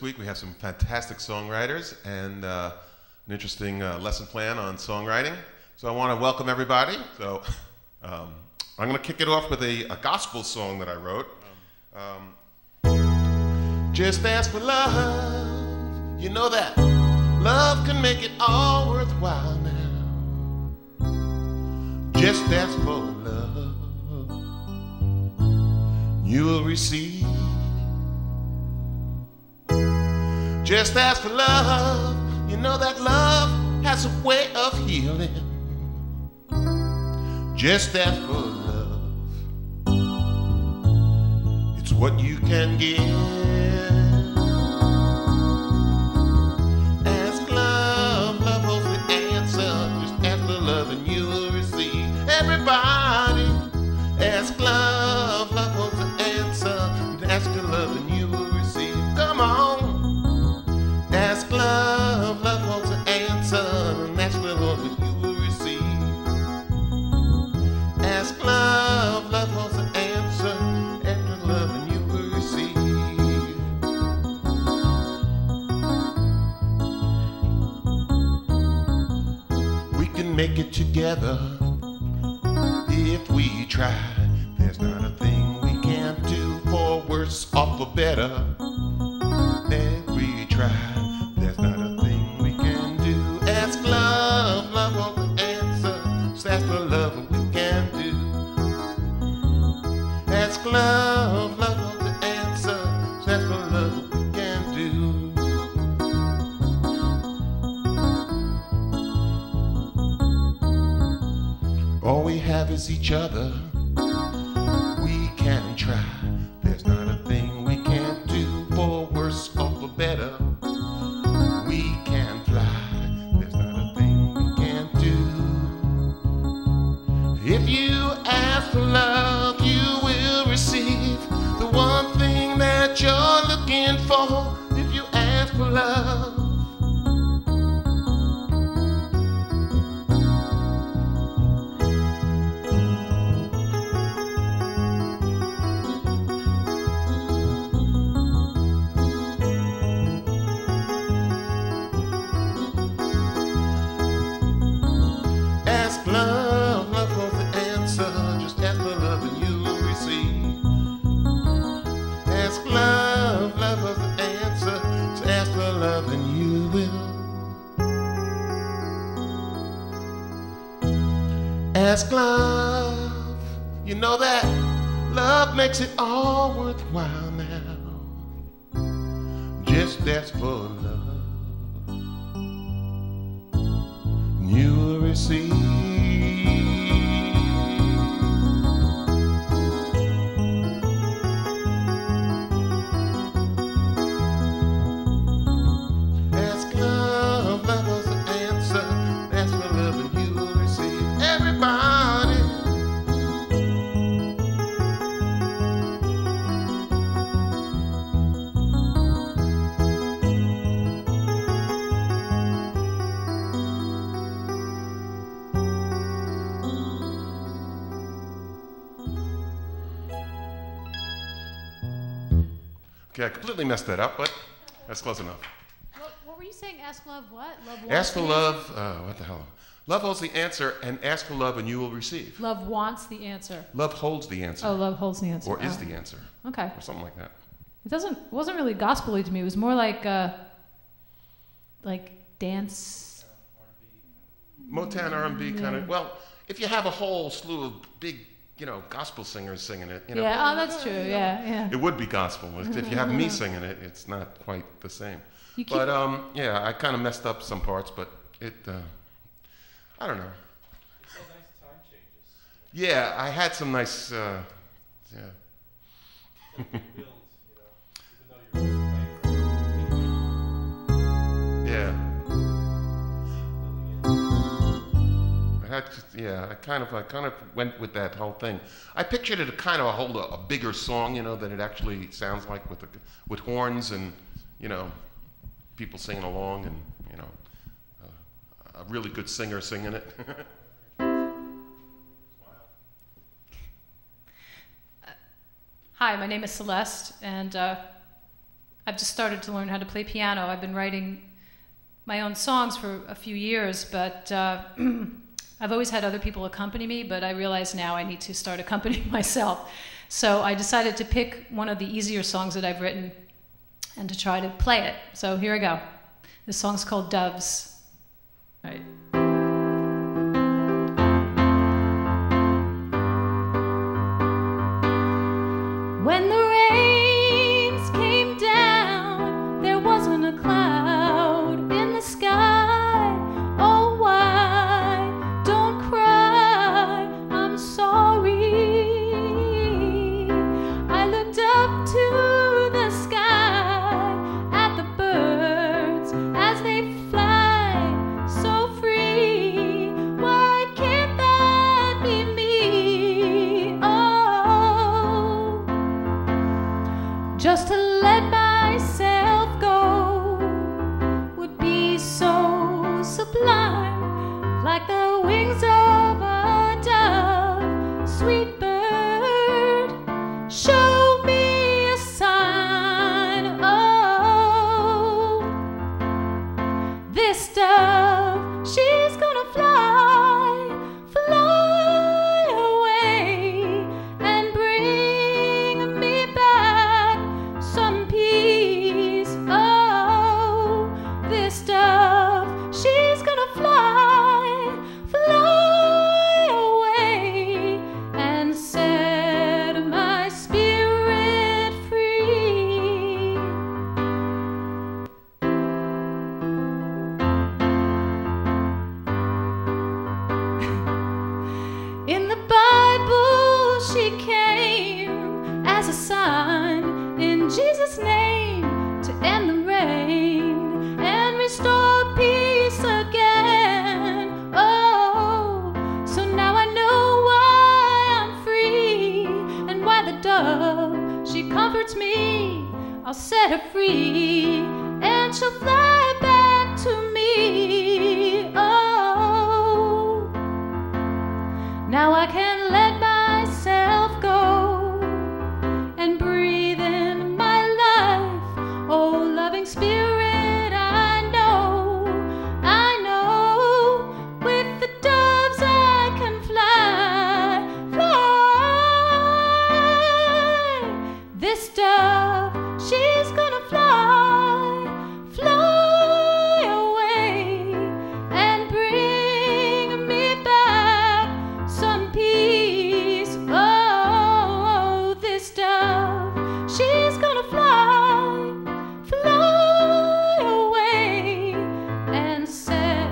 this week. We have some fantastic songwriters and an interesting lesson plan on songwriting. So I want to welcome everybody. So I'm going to kick it off with a gospel song that I wrote. Just ask for love. You know that love can make it all worthwhile now. Just ask for love. You will receive. Just ask for love. You know that love has a way of healing. Just ask for love. It's what you can give. Ask love. Love holds the answer. Just ask for love and you will receive. Everybody, ask love. Love holds the answer. Ask for love and you will receive. Come on. Ask love, love holds the answer, and ask for love and you will receive. Ask love, love holds the answer, ask for love and you will receive. We can make it together if we try. There's not a thing we can't do for worse or for better. If we try. There's not a thing we can do. Ask love, love won't answer. Just ask for love and we can do. Ask love, love won't answer. Just ask for love and we can do. All we have is each other. We can try. There's not a thing we can't do for worse or for better. We can fly, there's not a thing we can't do. If you ask for love, you will receive the one thing that you're looking for. If you ask for love. Love, love holds the answer. Just ask for love and you will receive. Ask love, love holds the answer. So ask for love and you will. Ask love. You know that love makes it all worthwhile now. Just ask for love. And you will receive. Okay, I completely messed that up, but that's close enough. What were you saying? Ask love what? Love wants ask for the love, answer? what the hell? Love holds the answer, and ask for love and you will receive. Love wants the answer. Love holds the answer. Oh, love holds the answer. Or is the answer. Okay. Or something like that. It wasn't really gospel-y to me. It was more like dance. Motown R&B kind of, well, if you have a whole slew of big, gospel singers singing it, Yeah, oh, that's true. Yeah. It would be gospel. If you have me singing it, it's not quite the same. But yeah, I kind of messed up some parts, but it, I don't know. It's so nice time changes. Yeah, I had some nice, yeah. Like you build, even though you're just playing. Yeah. I kind of went with that whole thing. I pictured it kind of hold a bigger song, than it actually sounds like with horns and people singing along and a really good singer singing it. Hi, my name is Celeste, and I I've just started to learn how to play piano. I've been writing my own songs for a few years, but I've always had other people accompany me, but I realize now I need to start accompanying myself. So I decided to pick one of the easier songs that I've written and to try to play it. So here I go. This song's called Doves. All right. When the rains came down, there wasn't a cloud in the sky. Oh, why? Don't cry, I'm sorry. I looked up to the sky at the birds as they fly so free. Why can't that be me? Oh, just to let myself go would be so sublime, like the wings of a dove. Sweet bird, show me a sign. Oh, this dove, she's gonna fly away and bring me back some peace. Oh, this dove, she's gonna fly away and set my spirit free. In the Bible, she came as a sign in Jesus' name to end the rain and restore peace again. Oh, so now I know why I'm free and why the dove, she comforts me. I'll set her free and she'll fly back to me. Oh, now I can let myself go and breathe in my life. Oh, loving spirit, I know, with the doves I can fly. This dove, she's gonna fly away and bring me back some peace. Oh, this dove, she's gonna fly away and set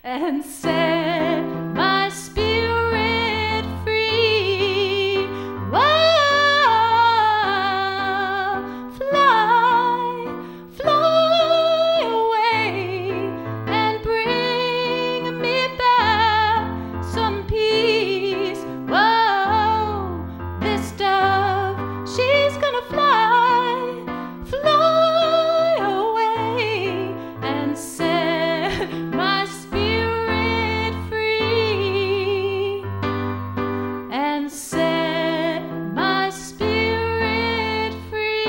and set my spirit free. Whoa, fly away and bring me back some peace. Whoa, this dove, she's gonna fly away and set my spirit free. And set my spirit free.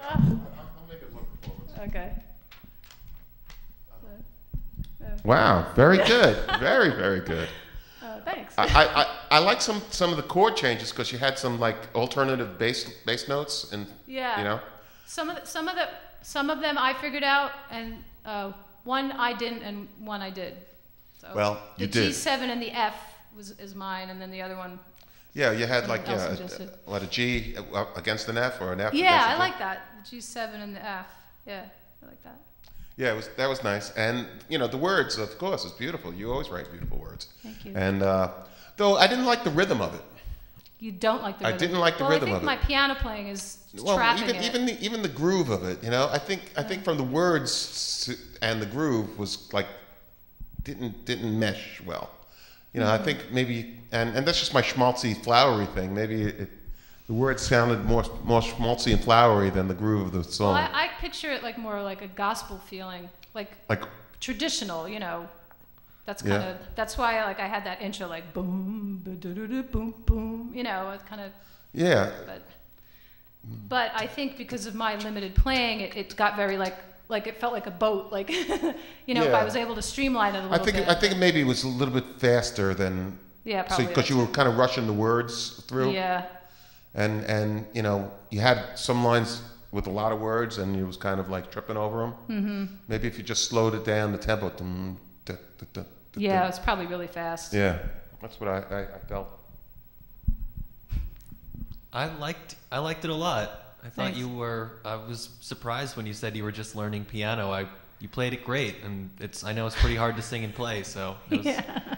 I'll make it one performance. Okay. Wow, very good. Very, very good. Thanks. I like some of the chord changes because you had some like alternative bass notes and Yeah. you know. Some of them I figured out, and one I didn't, and one I did. So Well, you the did. G7 and the F is mine, and then the other one. Yeah, you had Someone like else suggested. what, a G against an F or an F Yeah, against a I G? like that. The G7 and the F. Yeah, I like that. Yeah, that was nice. And you know, the words, of course, is beautiful. You always write beautiful words. Thank you. And though I didn't like the rhythm of it. You don't like the I rhythm. didn't like the rhythm I of think it. my piano playing is Well, trapping it. even the groove of it, you know, I think from the words and the groove was like didn't mesh well. You know, I think maybe, and that's just my schmaltzy, flowery thing. Maybe the words sounded more schmaltzy and flowery than the groove of the song. Well, I picture it like more like a gospel feeling, like like traditional, you know. That's kind of that's why like I had that intro like boom, boom, boom. You know, it kind of. Yeah. But I think because of my limited playing, it got very like it felt like a boat. Like you know, if I was able to streamline it a little bit. I think maybe it was a little bit faster than. Yeah, probably. Because you were kind of rushing the words through. Yeah. And you know, you had some lines with a lot of words, and you was kind of like tripping over them. Mm-hmm. Maybe if you just slowed it down, the tempo. Yeah, it was probably really fast. Yeah, that's what I felt. I liked it a lot. I thought Thanks. I was surprised when you said you were just learning piano. You played it great, and I know it's pretty hard to sing and play, so it was a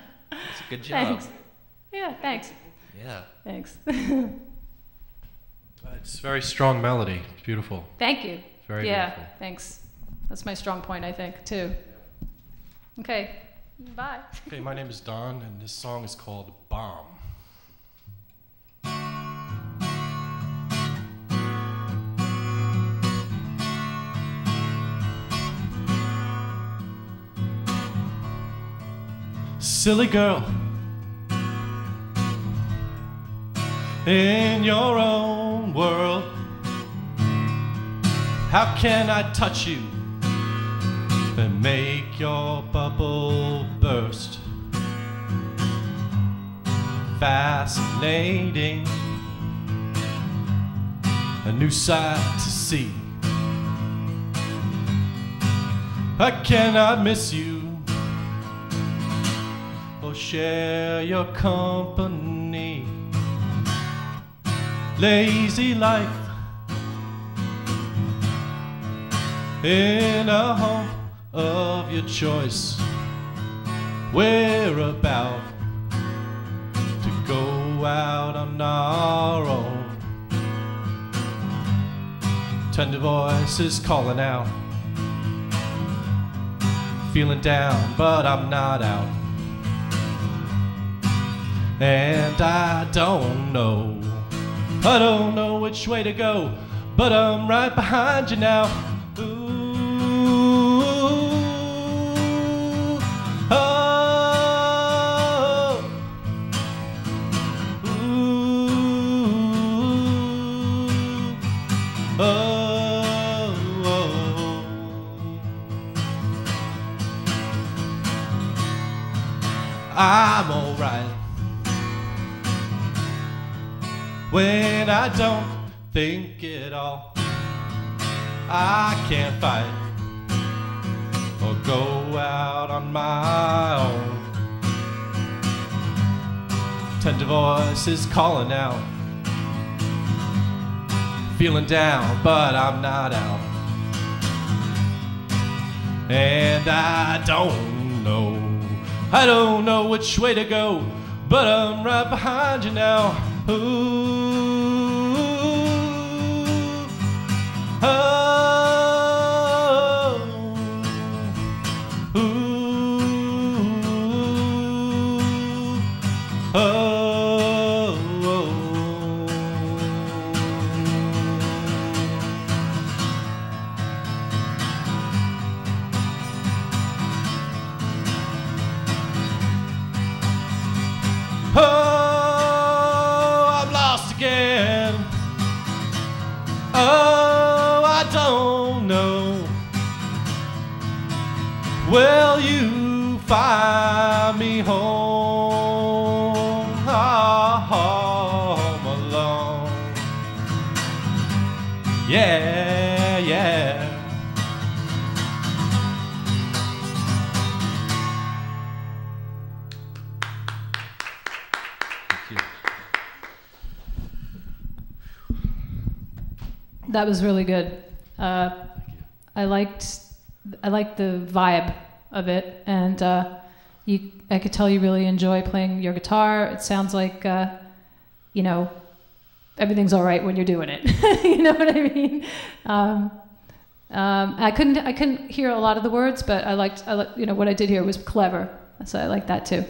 good job. Thanks. Yeah, thanks. Yeah. Thanks. It's a very strong melody. It's beautiful. Thank you. Very beautiful. Thanks. That's my strong point, I think, too. Okay, bye. Okay, my name is Don, and this song is called Bomb. Silly girl, in your own world, how can I touch you and make your bubble burst? Fascinating, a new sight to see. I cannot miss you or share your company. Lazy life in a home of your choice. We're about to go out on our own. Tender voices calling out. Feeling down, but I'm not out. And I don't know which way to go, but I'm right behind you now. Ooh, oh, ooh, oh, oh. I'm alright when I don't think it all. I can't fight or go out on my own. Tender voices calling out. Feeling down, but I'm not out. And I don't know which way to go, but I'm right behind you now. Ooh, oh, ooh, oh, oh. Oh, I don't know. Will you find me home, home alone? Yeah, yeah. That was really good. I liked the vibe of it, and I could tell you really enjoy playing your guitar. It sounds like you know, everything's all right when you're doing it. You know what I mean? I couldn't hear a lot of the words, but I liked you know, what I did hear was clever, so I like that too.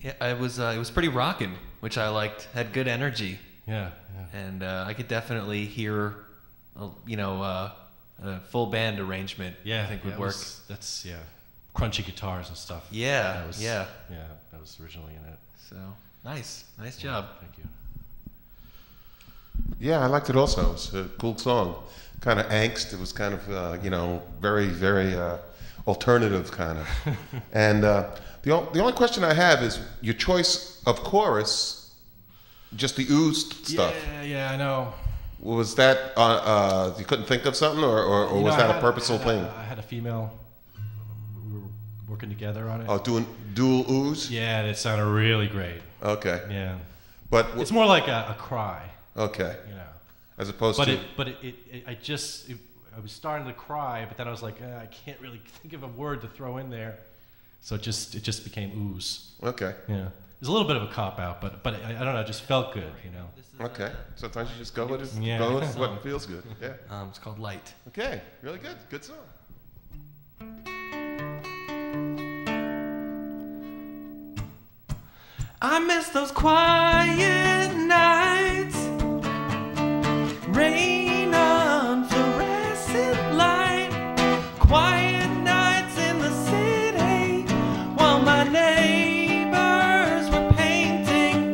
Yeah, it was pretty rockin', which I liked. Had good energy. Yeah. And I could definitely hear, you know, a full band arrangement. Yeah, I think would work. That's crunchy guitars and stuff. Yeah, that was, yeah. That was originally in it. So nice job. Thank you. Yeah, I liked it also. It was a cool song. Kind of angst. It was kind of, very, very alternative kind of. And the only question I have is your choice of chorus, just the oozed stuff. Yeah, I know. Was that, you couldn't think of something, or was that a purposeful thing? I had a female, we were working together on it. Oh, doing dual ooze? Yeah, and it sounded really great. Okay. Yeah. But it's more like a cry. Okay. You know. As opposed to. I was starting to cry, but then I was like, I can't really think of a word to throw in there, so it just became ooze. Okay. Yeah. It was a little bit of a cop out, but I don't know, it just felt good, you know. Okay. Sometimes you just go with it. Yeah. Go with what feels good. Yeah. It's called Light. Okay. Really good. Good song. I miss those quiet nights, rain on fluorescent light, quiet nights in the city while my neighbors were painting.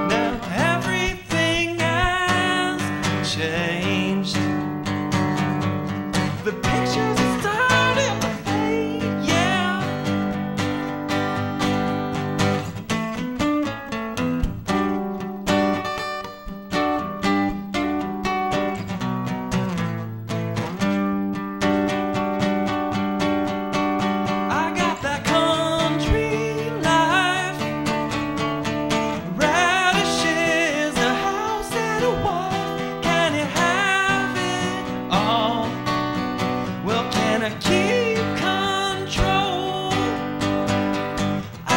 Now everything has changed. The pictures are starting to fade, yeah. I got that country life, radishes, a house and a wife. Can you have it all? Well, can I keep control? I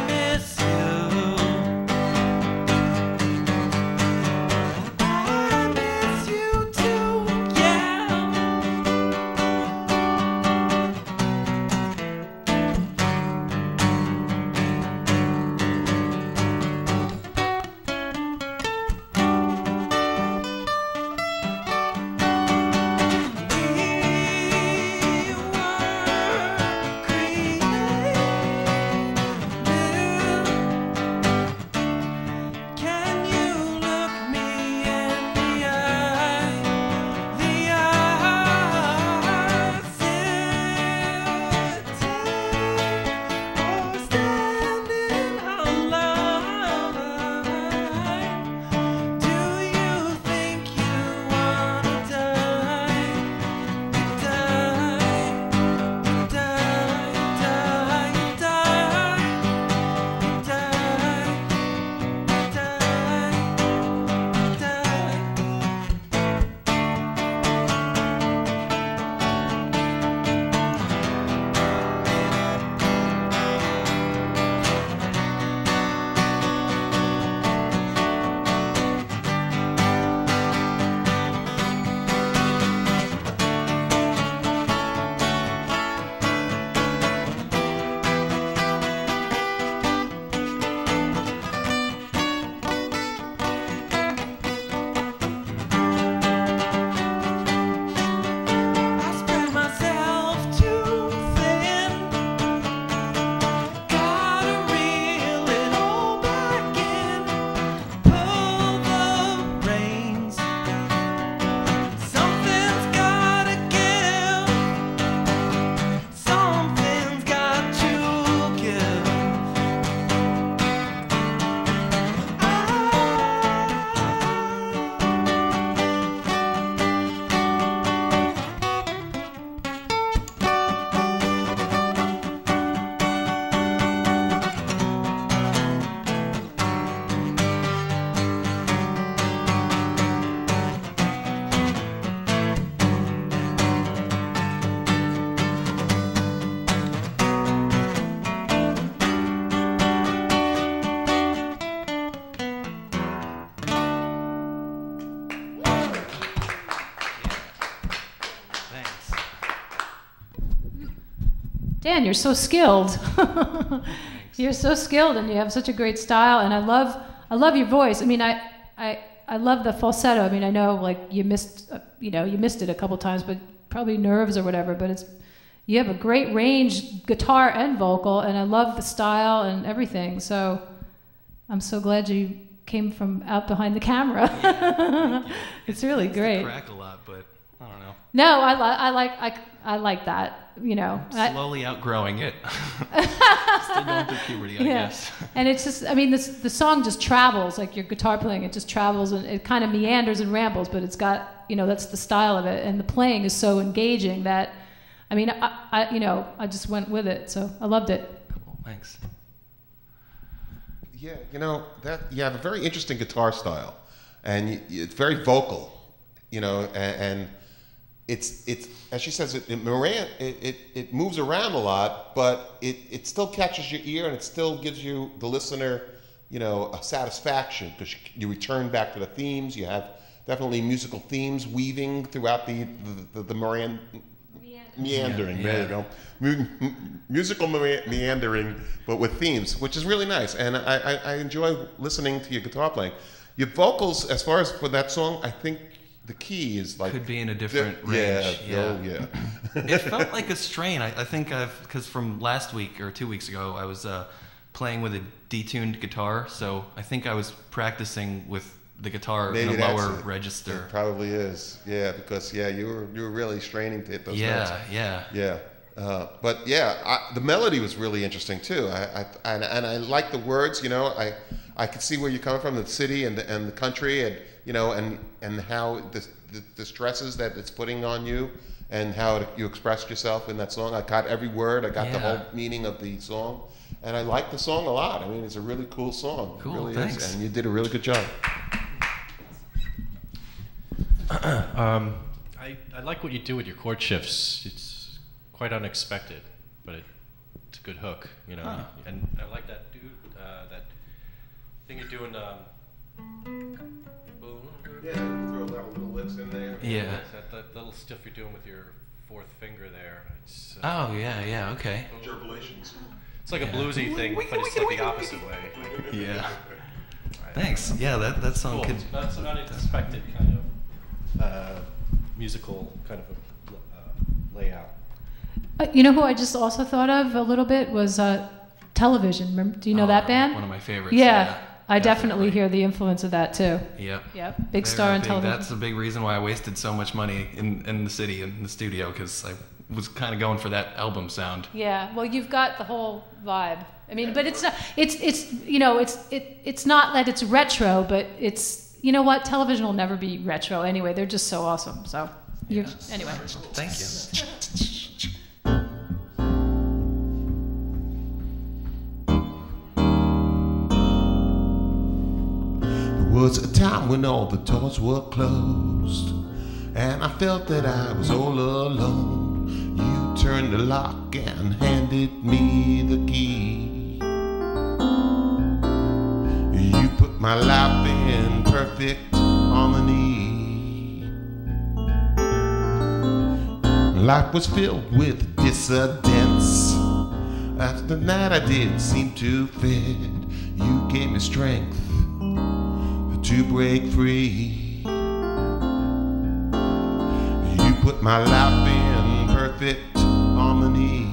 miss you. I miss you too, yeah. We were created. Can you look me in the eye? The eye, sitting or standing online. Do you think you wanna die? I spread myself too thin. Gotta reel it all back in. Pull the reins. Something's gotta give. Something's got to give. Thanks. Dan, you're so skilled. You're so skilled, and you have such a great style. And I love your voice. I mean, I love the falsetto. I mean, I know like you missed you know, you missed it a couple times, but probably nerves or whatever. But you have a great range, guitar and vocal, and I love the style and everything. So I'm so glad you came from out behind the camera. It's really great. Crack a lot, but I don't know. No, I like that. You know, Slowly outgrowing it. Still going through puberty, I guess. And it's just, I mean, the song just travels, like your guitar playing, it just travels and it kind of meanders and rambles, but it's got, you know, that's the style of it. And the playing is so engaging that, I mean, I just went with it. So I loved it. Cool, thanks. Yeah, you know, you have a very interesting guitar style, and it's very vocal, you know, and it's as she says, it moves around a lot, but it still catches your ear, and it still gives you, the listener, you know, a satisfaction, because you return back to the themes. You have definitely musical themes weaving throughout the meandering. There you go. Musical meandering, but with themes, which is really nice. And I enjoy listening to your guitar playing. Your vocals, as far as for that song, I think the key is like... Could be in a different range. Yeah. It felt like a strain. I think because from last week or 2 weeks ago, I was playing with a detuned guitar. So I think I was practicing with the guitar in a lower register. It probably is, yeah, because you were really straining to hit those notes. Yeah. But the melody was really interesting too. I like the words. You know, I could see where you're coming from, the city and the country, and you know, and how the stresses that it's putting on you, and how you expressed yourself in that song. I got every word. I got the whole meaning of the song. And I like the song a lot. I mean, it's a really cool song. Cool, it really thanks. is. And you did a really good job. I like what you do with your chord shifts. It's quite unexpected, but it's a good hook, you know. And I like that that thing you're doing. Yeah, throw little licks in there. Yeah. That little stuff you're doing with your fourth finger there. It's, Okay. Gerbulations. It's like a bluesy thing, but it's like the opposite way. Yeah. Thanks. Yeah, that song Cool. could... That's an unexpected kind of musical kind of a layout. You know who I just also thought of a little bit was Television. Remember, do you know that band? One of my favorites. Yeah, I definitely hear the influence of that too. Yep. Big star in Television. That's a big reason why I wasted so much money in the city, in the studio, because I was kind of going for that album sound. Yeah, well, you've got the whole vibe. I mean, but it's not. It's you know, it's not that it's retro, but it's, you know what? Television will never be retro anyway. They're just so awesome. So, anyway. Thank you. There was a time when all the doors were closed, and I felt that I was all alone. You turned the lock and handed me the key. You put my life in perfect harmony. Life was filled with dissidence. After that I didn't seem to fit. You gave me strength to break free. You put my life in perfect harmony.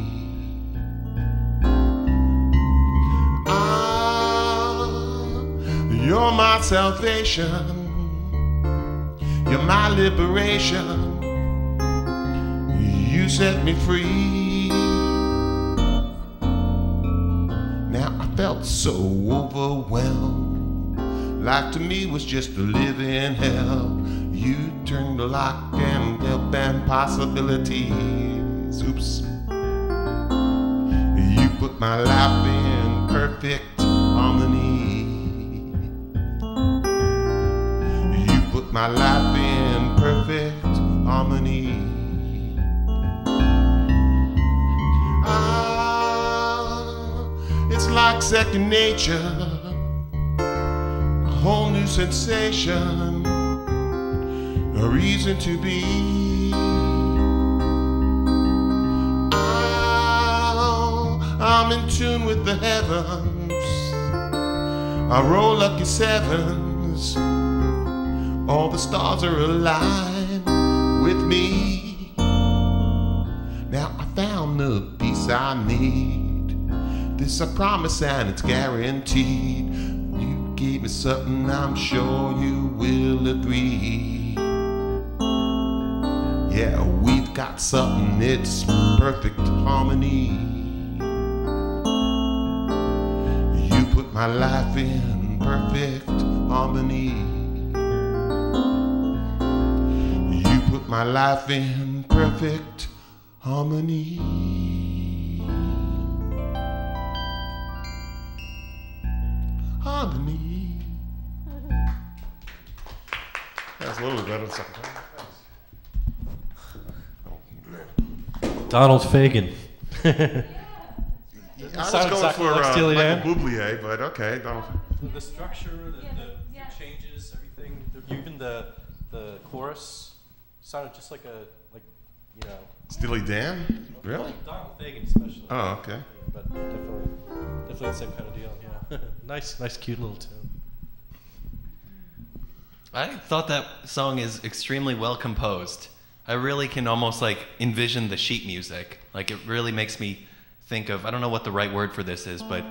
You're my salvation. You're my liberation. You set me free. Now I felt so overwhelmed. Life to me was just a living hell. You turned the lock and opened possibilities. Oops. You put my life in perfect harmony. You put my life in perfect harmony. It's like second nature. Whole new sensation, a reason to be. I'm in tune with the heavens. I roll lucky sevens. All the stars are aligned. with me. Now I found the peace I need. This I promise and it's guaranteed. You gave me something I'm sure you will agree. Yeah, we've got something, it's perfect harmony. You put my life in perfect harmony. You put my life in perfect harmony. Harmony. That's a little bit better than second time. Donald Fagen. I was going exactly for like Steely Dan. Michael Bublé, but okay, Donald. The structure, the changes, everything, even the chorus sounded just like Steely Dan? Really? Donald Fagen especially. Oh, okay. But definitely the same kind of deal. Yeah. nice, cute little tune. I thought that song is extremely well composed. I really can almost like envision the sheet music. Like it really makes me think of, I don't know what the right word for this is, but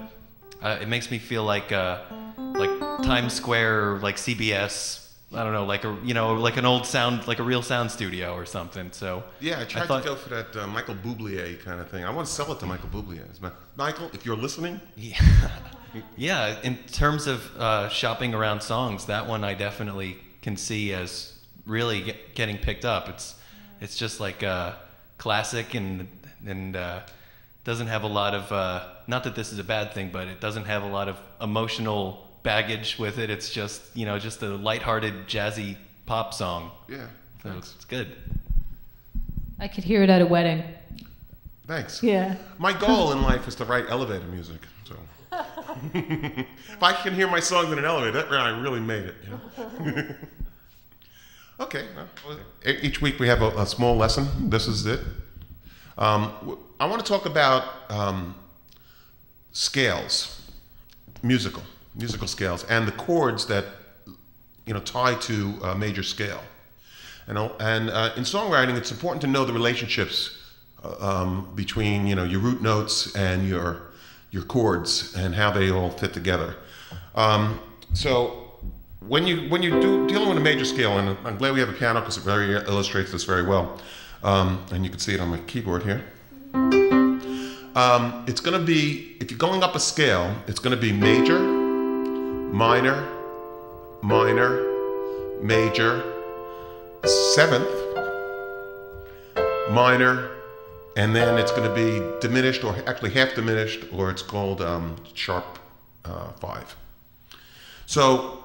it makes me feel like Times Square, like CBS. I don't know, like like an old sound, like a real sound studio or something. So yeah, I tried to go for that Michael Bublé kind of thing. I want to sell it to Michael Bublé. Michael, if you're listening. Yeah, yeah. In terms of shopping around songs, that one I definitely can see as really getting picked up. It's just like classic and doesn't have a lot of not that this is a bad thing, but it doesn't have a lot of emotional baggage with it. It's just just a lighthearted jazzy pop song. Yeah, so it's good. I could hear it at a wedding. Thanks. Yeah. My goal in life is to write elevator music. So if I can hear my songs in an elevator, I really made it. Okay. Well, each week we have a small lesson. This is it. I want to talk about scales, musical scales, and the chords that tie to a major scale. And in songwriting, it's important to know the relationships between your root notes and your chords and how they all fit together. So when you're dealing with a major scale, and I'm glad we have a piano because it very illustrates this very well, and you can see it on my keyboard here. It's going to be, if you're going up a scale, it's going to be major, minor, minor, major, seventh, minor, and then it's going to be diminished, or actually half diminished, or it's called sharp 5. So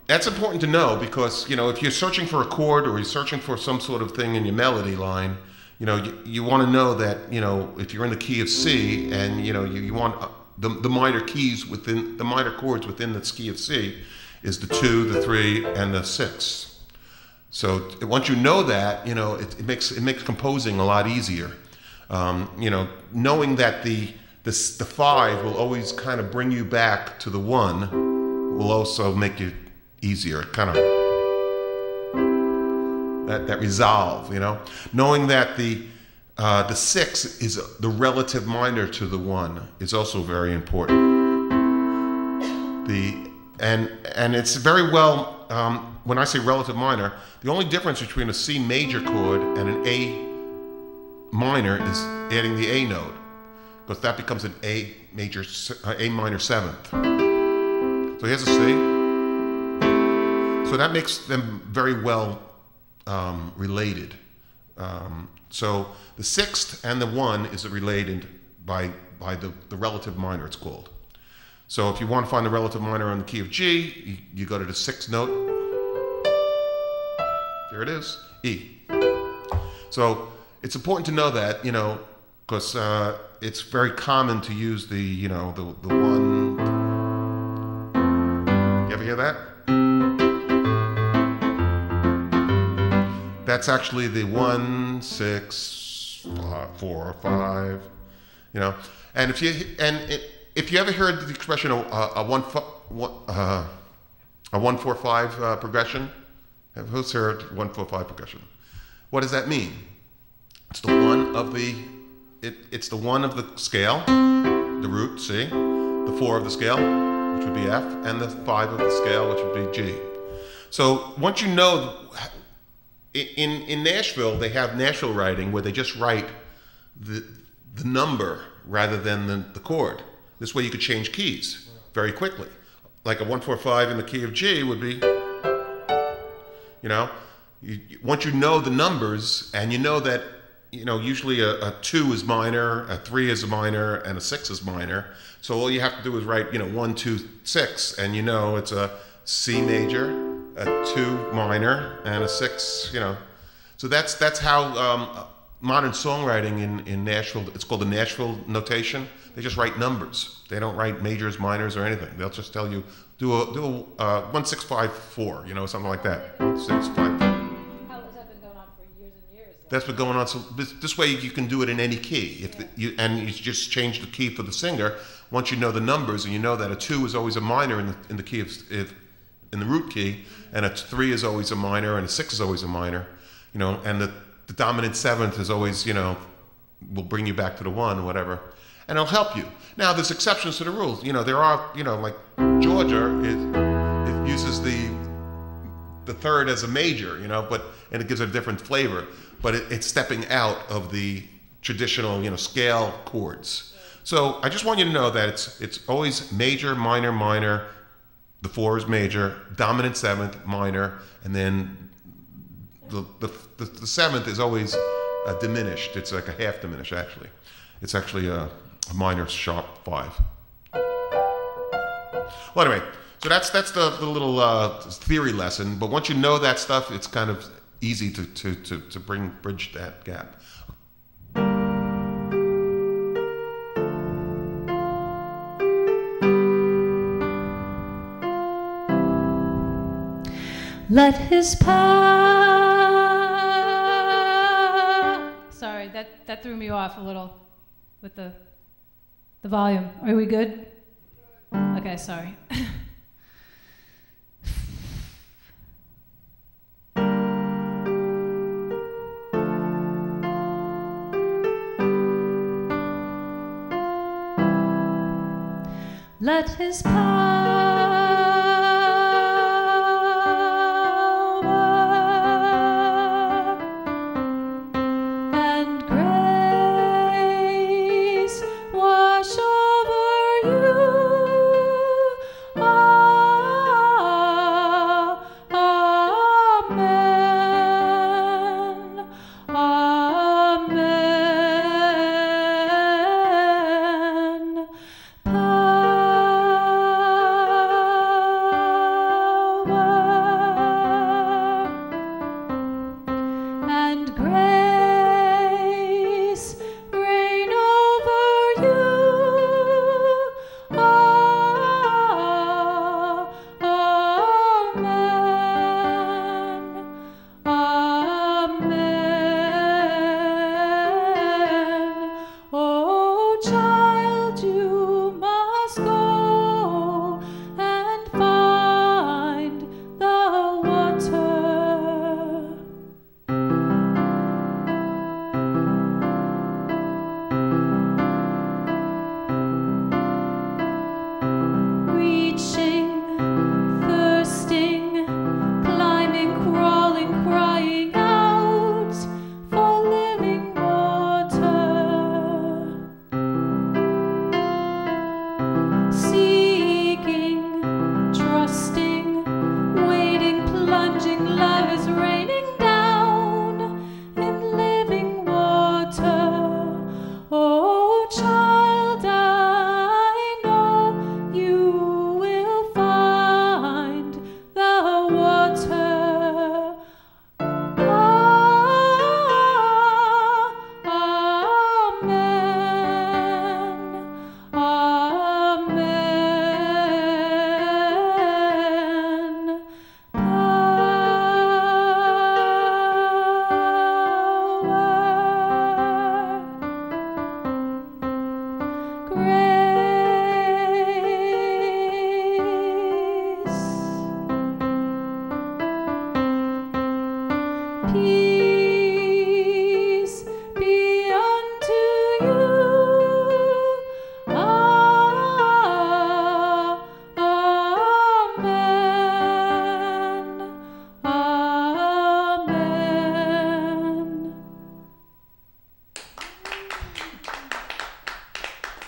that's important to know because if you're searching for a chord or you're searching for some sort of thing in your melody line, you want to know that if you're in the key of C and you want the minor keys within the minor chords within the key of C is the 2, the 3, and the 6. So once you know that, it makes composing a lot easier. Knowing that the 5 will always kind of bring you back to the 1 will also make it easier. Kind of that resolve, knowing that the 6 is the relative minor to the 1 is also very important. And it's very well. When I say relative minor, the only difference between a C major chord and an A minor is adding the A note, because that becomes an A minor 7th. So here's a C. So that makes them very well related. So the 6th and the 1 is related by the relative minor, it's called. So if you want to find the relative minor on the key of G, you go to the 6th note. There it is, E. So it's important to know that, because it's very common to use the 1. You ever hear that? That's actually the 1, 6, 4, 5. And if you ever heard the expression a 1-4-5 progression, who's heard 1-4-5 progression? What does that mean? It's the one of the it's the one of the scale, the root C, the 4 of the scale, which would be F, and the 5 of the scale, which would be G. So once you know, in Nashville, they have Nashville writing where they just write the number rather than the chord. This way you could change keys very quickly. Like a 1-4-5 in the key of G would be, you know, once you know the numbers and you know that, you know, usually a 2 is minor, a 3 is a minor, and a 6 is minor. So all you have to do is write, you know, 1, 2, 6, and you know it's a C major, a 2 minor, and a 6, you know. So that's how modern songwriting in Nashville, it's called the Nashville notation. They just write numbers. They don't write majors, minors, or anything. They'll just tell you, do a 1, 6, 5, 4, you know, something like that. 1, 6, 5, 4. How has that been going on for years and years? That's been going on. So this way you can do it in any key. And you just change the key for the singer. Once you know the numbers and you know that a 2 is always a minor in the key in the root key, and a 3 is always a minor, and a 6 is always a minor, you know, and the dominant 7th is always, you know, will bring you back to the 1 or whatever, and it'll help you. Now there's exceptions to the rules. You know, there are, you know, like Georgia, it uses the 3rd as a major, you know, and it gives it a different flavor, but it's stepping out of the traditional, you know, scale chords. So I just want you to know that it's always major, minor, minor. The 4 is major, dominant 7th, minor, and then the 7th is always diminished. It's like a half diminished, actually. It's actually a minor sharp 5. Well, anyway, so that's the little theory lesson. But once you know that stuff, it's kind of easy to bridge that gap. Let his power. Sorry, that threw me off a little with the volume. Are we good? Okay, sorry. Let his power and grace wash over you. Amen. Amen.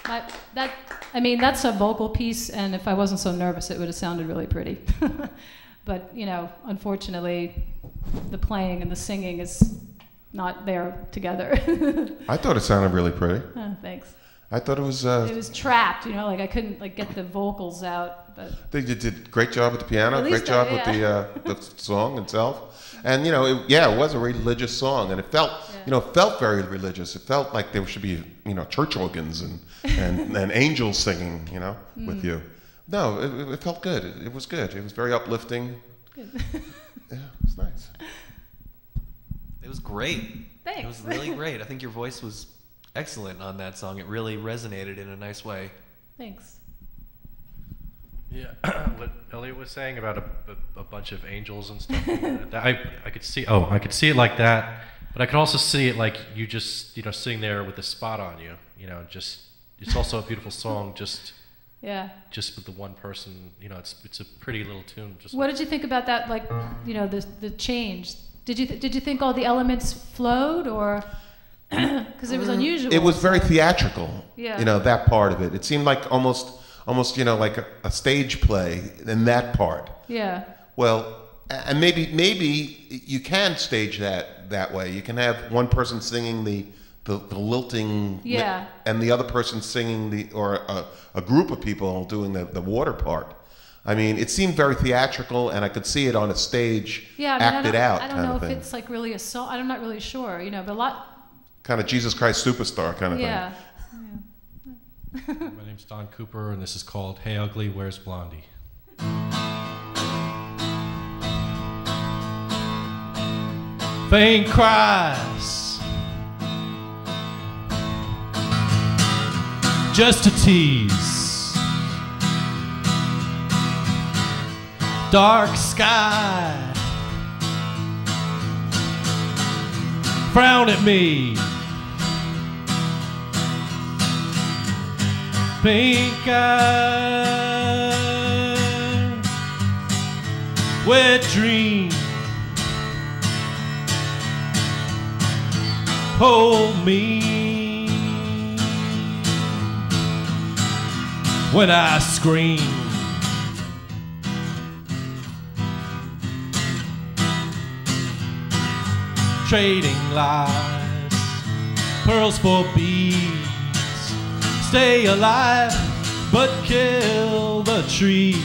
That's a vocal piece, and if I wasn't so nervous, it would have sounded really pretty. But, unfortunately, the playing and the singing is not there together. I thought it sounded really pretty. Oh, thanks. I thought it was... it was trapped, I couldn't get the vocals out. But they did a great job with the piano, great job with the song itself. And, it was a religious song, and it felt, felt very religious. It felt like there should be, church organs and angels singing, with you. No, it felt good. It was good. It was very uplifting. Good. Yeah, it was nice. It was great. Thanks. It was really great. I think your voice was excellent on that song. It really resonated in a nice way. Thanks. Yeah, what Elliot was saying about a bunch of angels and stuff. I could see. Oh, I could see it like that, but I could also see it like you just sitting there with the spot on you. It's also a beautiful song. Just with the one person. It's a pretty little tune. What did you think about that? Like, the change. Did you think all the elements flowed, or because it was unusual? It was very theatrical. Yeah. That part of it. It seemed like almost like a stage play in that part. Yeah. Well, and maybe you can stage that way. You can have one person singing the lilting, and the other person singing or a group of people doing the water part. I mean, it seemed very theatrical, and I could see it on a stage, acted out. I don't know if it's like really a song. I'm not really sure, but a lot. Kind of Jesus Christ Superstar kind of thing. Yeah. My name's Don Cooper, and this is called Hey Ugly, Where's Blondie? Faint cries, just a tease. Dark sky, frown at me. Pink eye, wet dream. Hold me when I scream. Trading lies, pearls for beads. Stay alive, but kill the trees.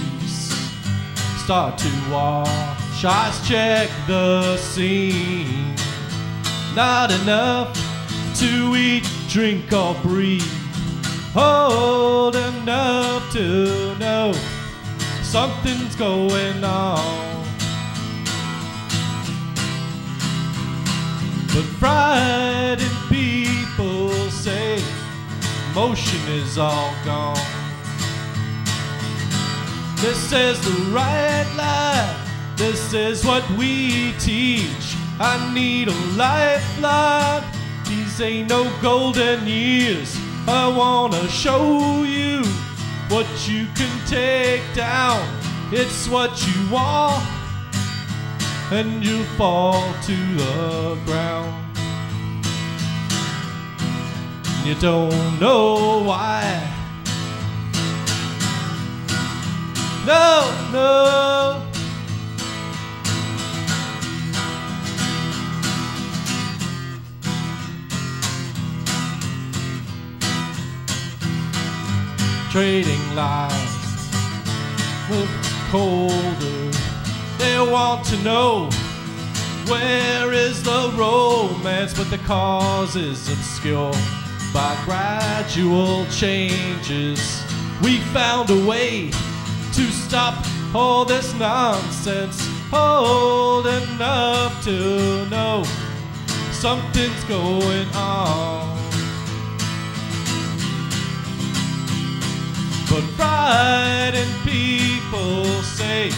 Start to wash, eyes check the scene. Not enough to eat, drink, or breathe. Old enough to know something's going on. But frightened people say motion is all gone. This is the right life. This is what we teach. I need a lifeline. These ain't no golden years. I wanna show you what you can take down. It's what you want, and you fall to the ground. You don't know why. No, no. Trading lies with colder. They want to know where is the romance, but the cause is obscure. By gradual changes, we found a way to stop all this nonsense. Old enough to know something's going on. But frightened people say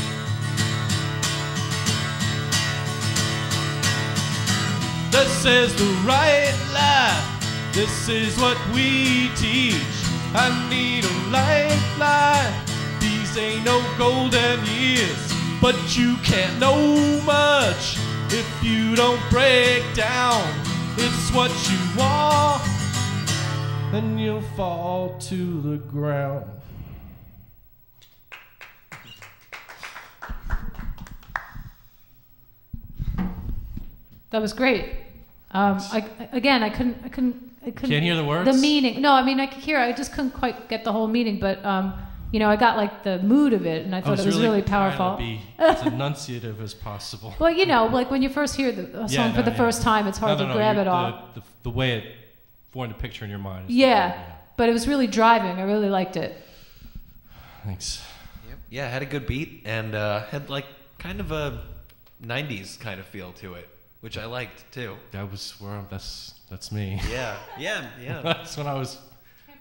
this is the right life. This is what we teach. I need a lifeline. These ain't no golden years, but you can't know much if you don't break down. It's what you want, then you'll fall to the ground. That was great. I couldn't. Can't hear the words? The meaning. No, I mean I could hear. I just couldn't quite get the whole meaning. But you know, I got like the mood of it, and I thought it was really powerful. Trying to be as enunciative as possible. Well, you know, like when you first hear a song for the first time, it's hard to grab it all. The way it formed a picture in your mind. Yeah, but it was really driving. I really liked it. Thanks. Yep. Yeah, it had a good beat and had like kind of a 90s kind of feel to it, which I liked too. That was where that's me. Yeah, yeah, yeah. That's when I was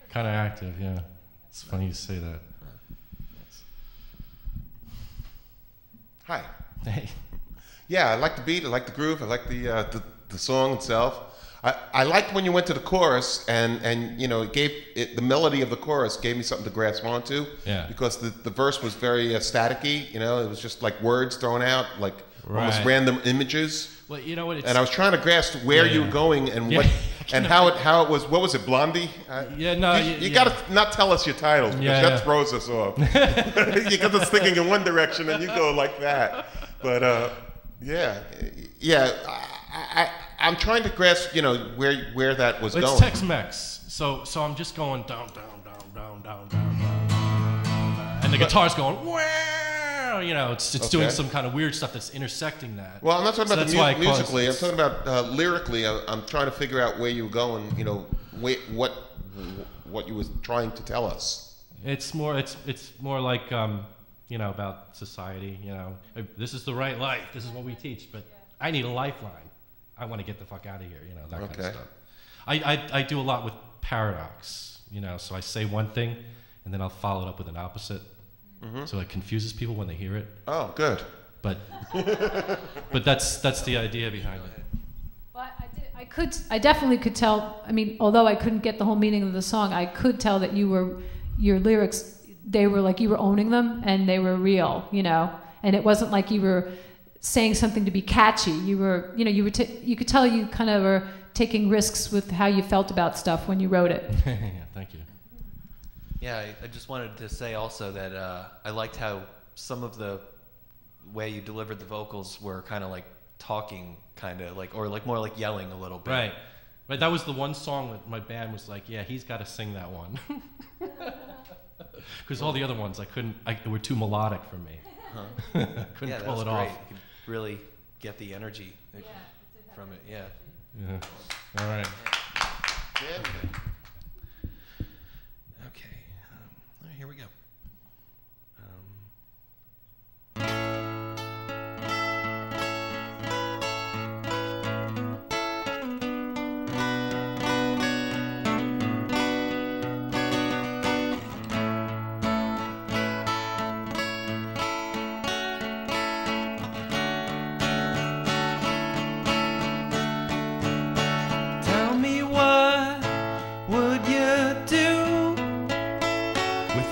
kind of active. Yeah, it's funny you say that. Hi. Hey. Yeah, I like the beat. I like the groove. I like the song itself. I liked when you went to the chorus and you know the melody of the chorus gave me something to grasp onto. Yeah. Because the verse was very staticky. You know, it was just like words thrown out, like almost random images. Well, you know what? And I was trying to grasp where you were going and what and how it was. What was it, Blondie? You got to not tell us your titles because that throws us off. You got us thinking in one direction and you go like that. But I'm trying to grasp, you know, where that was going. It's Tex-Mex, so I'm just going down, and the guitar's going, wow, you know, it's doing some kind of weird stuff that's intersecting that. Well, I'm not talking about musically. I'm talking about lyrically. I'm trying to figure out where you were going. You know, what you were trying to tell us. It's more like you know, about society. You know, this is the right life. This is what we teach, but I need a lifeline. I want to get the fuck out of here, you know, that kind of stuff. I do a lot with paradox, you know, so I say one thing and then I'll follow it up with an opposite. Mm-hmm. So it confuses people when they hear it. Oh, good. But that's the idea behind it. Well, I definitely could tell. I mean, although I couldn't get the whole meaning of the song, I could tell that your lyrics, they were like you were owning them and they were real, you know, and it wasn't like you were saying something to be catchy. You were, you know, you could tell you kind of were taking risks with how you felt about stuff when you wrote it. Yeah, thank you. Yeah, I just wanted to say also that I liked how some of the way you delivered the vocals were kind of like talking, kind of like, or like more like yelling a little bit. Right. That was the one song that my band was like, yeah, he's got to sing that one. Because all the other ones they were too melodic for me. Huh. Couldn't pull it off. You could really get the energy from it. Yeah. All right. Okay. Here we go.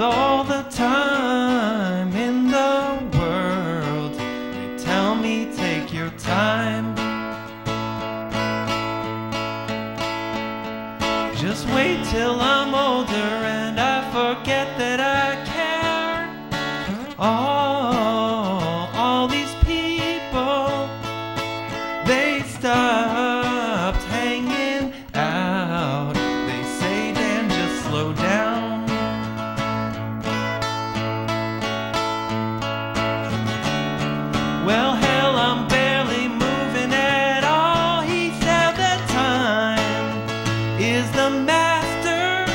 All the time in the world, they tell me take your time. Just wait till I'm older and I forget that I care. All these people, they stopped hanging out. They say, Dan, just slow down. Well, hell, I'm barely moving at all. He said that time is the master,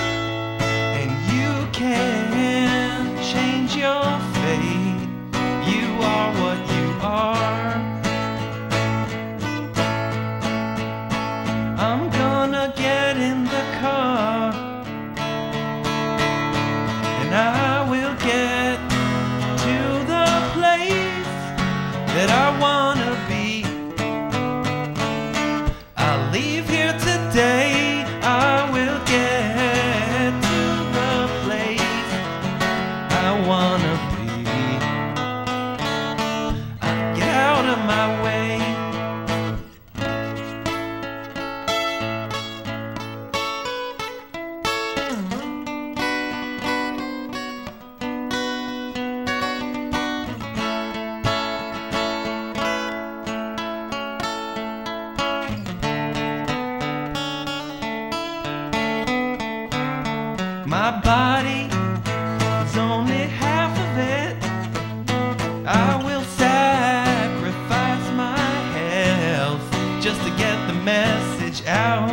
and you can change your fate. You are what you are. I'm gonna get in the car, and I will get to the place that I wanna be. I'll leave here today. I will get My body is only half of it. I will sacrifice my health just to get the message out.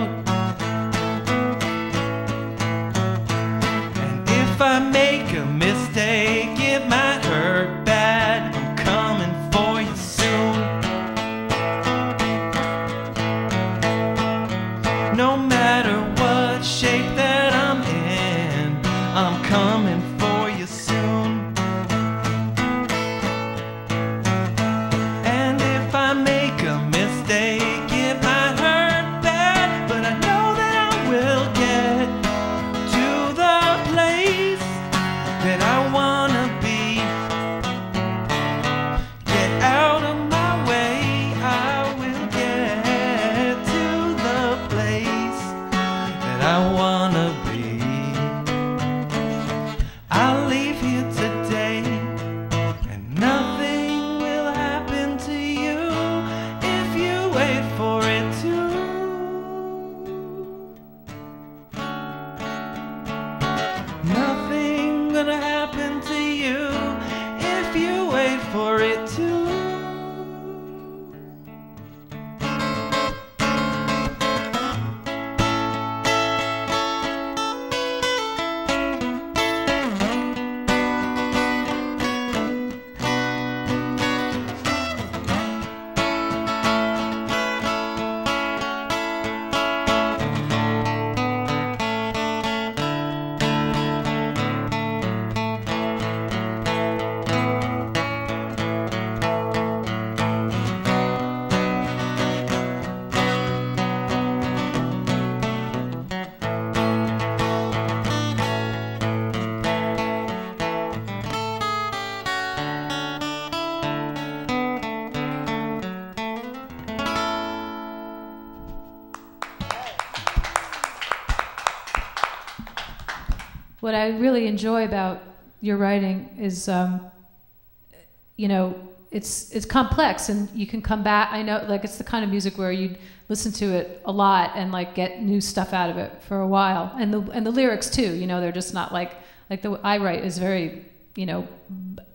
And if I make a mistake, it might hurt bad. I'm coming for you soon. No matter what shape that I'm in, I'm coming for you soon. And if I make a mistake, it might hurt bad, but I know that I will get to the place that I wanna be. Get out of my way, I will get to the place that I wanna be. I'll leave here today, and nothing will happen to you if you wait for it to. Nothing gonna happen to you if you wait for it to. What I really enjoy about your writing is, you know, it's complex, and you can come back. I know, like, it's the kind of music where you listen to it a lot and like get new stuff out of it for a while. And the lyrics too, you know, they're just not like the I write is very, you know,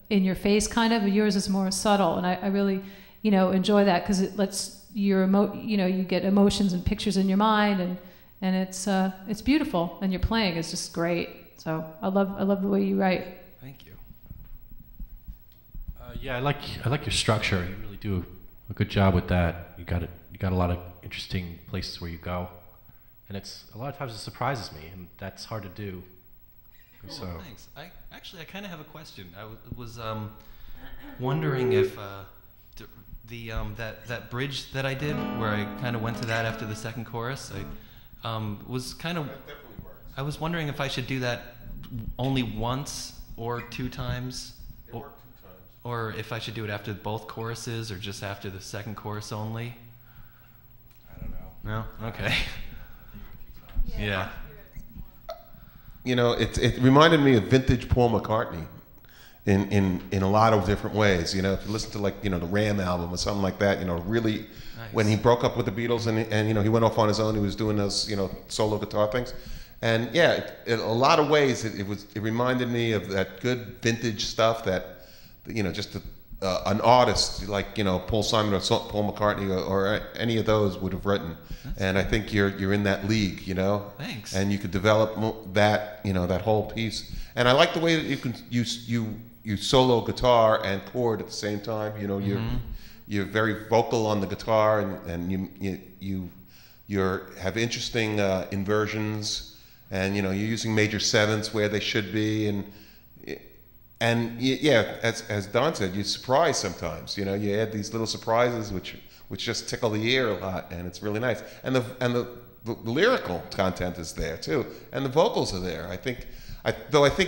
in your face kind of. Yours is more subtle, and I really, you know, enjoy that because it lets your you know, you get emotions and pictures in your mind, and it's beautiful, and your playing is just great. So I love the way you write. Thank you. Yeah, I like your structure. You really do a good job with that. You got a lot of interesting places where you go, and it's a lot of times it surprises me, and that's hard to do. Cool, so thanks. I kind of have a question. I was wondering if that bridge that I did, where I kind of went to that after the second chorus, was kind of. I was wondering if I should do that only once or 2 times, or if I should do it after both choruses or just after the second chorus only. I don't know. No? Okay. Yeah. You know, it reminded me of vintage Paul McCartney in a lot of different ways. You know, if you listen to, like, you know, the Ram album or something like that, you know, really Nice. when he broke up with the Beatles and you know, he went off on his own, he was doing those, you know, solo guitar things. And yeah, in a lot of ways, it reminded me of that good vintage stuff that, you know, just an artist like, you know, Paul Simon or Paul McCartney or any of those would have written. And I think you're in that league, you know. Thanks. And you could develop that, you know, that whole piece. And I like the way that you can you solo guitar and chord at the same time. You know, you're very vocal on the guitar, and you have interesting inversions. And, you know, you're using major sevenths where they should be, and yeah, as Don said, you surprise sometimes. You know, you add these little surprises which just tickle the ear a lot, and it's really nice. And the lyrical content is there too, and the vocals are there. I think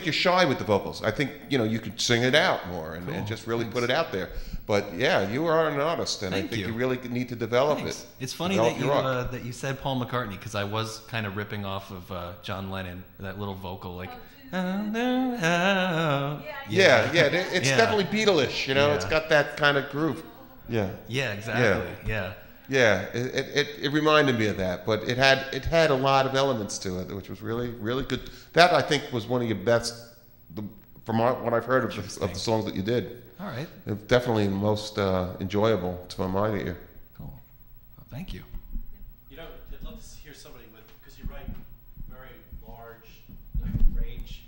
you're shy with the vocals. I think, you know, you could sing it out more and just really put it out there. But yeah, you are an artist, and I think you really need to develop it. It's funny that you said Paul McCartney, because I was kind of ripping off of John Lennon, that little vocal, like. It's definitely Beatles-ish, you know. It's got that kind of groove. Yeah. Yeah, exactly. Yeah. Yeah, it reminded me of that, but it had a lot of elements to it, which was really, really good. That, I think, was one of your best, from what I've heard of the songs that you did. All right. Definitely the most enjoyable to my ear. Cool. Well, thank you. You know, I'd love to hear somebody with, because you write very large range.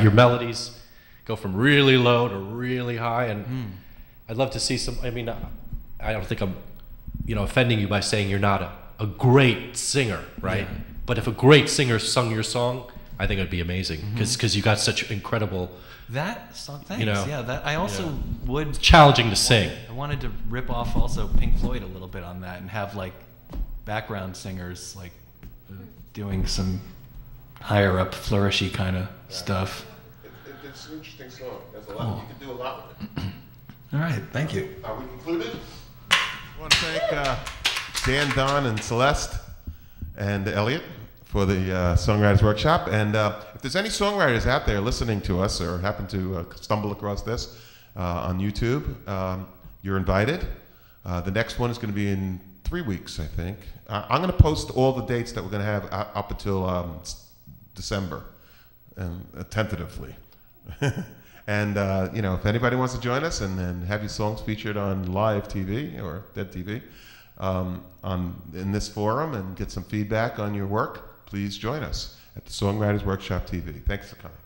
Your melodies go from really low to really high, and I'd love to see some. I mean, I don't think I'm, offending you by saying you're not a great singer, right? Yeah. But if a great singer sung your song, I think it'd be amazing because you got such incredible. That song, thanks. Yeah, that I also would. It's challenging to sing. I wanted to rip off also Pink Floyd a little bit on that and have like background singers like doing some higher up flourishy kind of stuff. It's an interesting song. There's a lot. You can do a lot with it. All right, thank you. Are we concluded? I want to thank Dan, Don, and Celeste, and Elliot for the Songwriters Workshop. And if there's any songwriters out there listening to us or happen to stumble across this on YouTube, you're invited. The next one is going to be in 3 weeks, I think. I'm going to post all the dates that we're going to have up until December, tentatively. And if anybody wants to join us and have your songs featured on live TV or dead TV in this forum and get some feedback on your work, please join us at the Songwriters Workshop TV. Thanks for coming.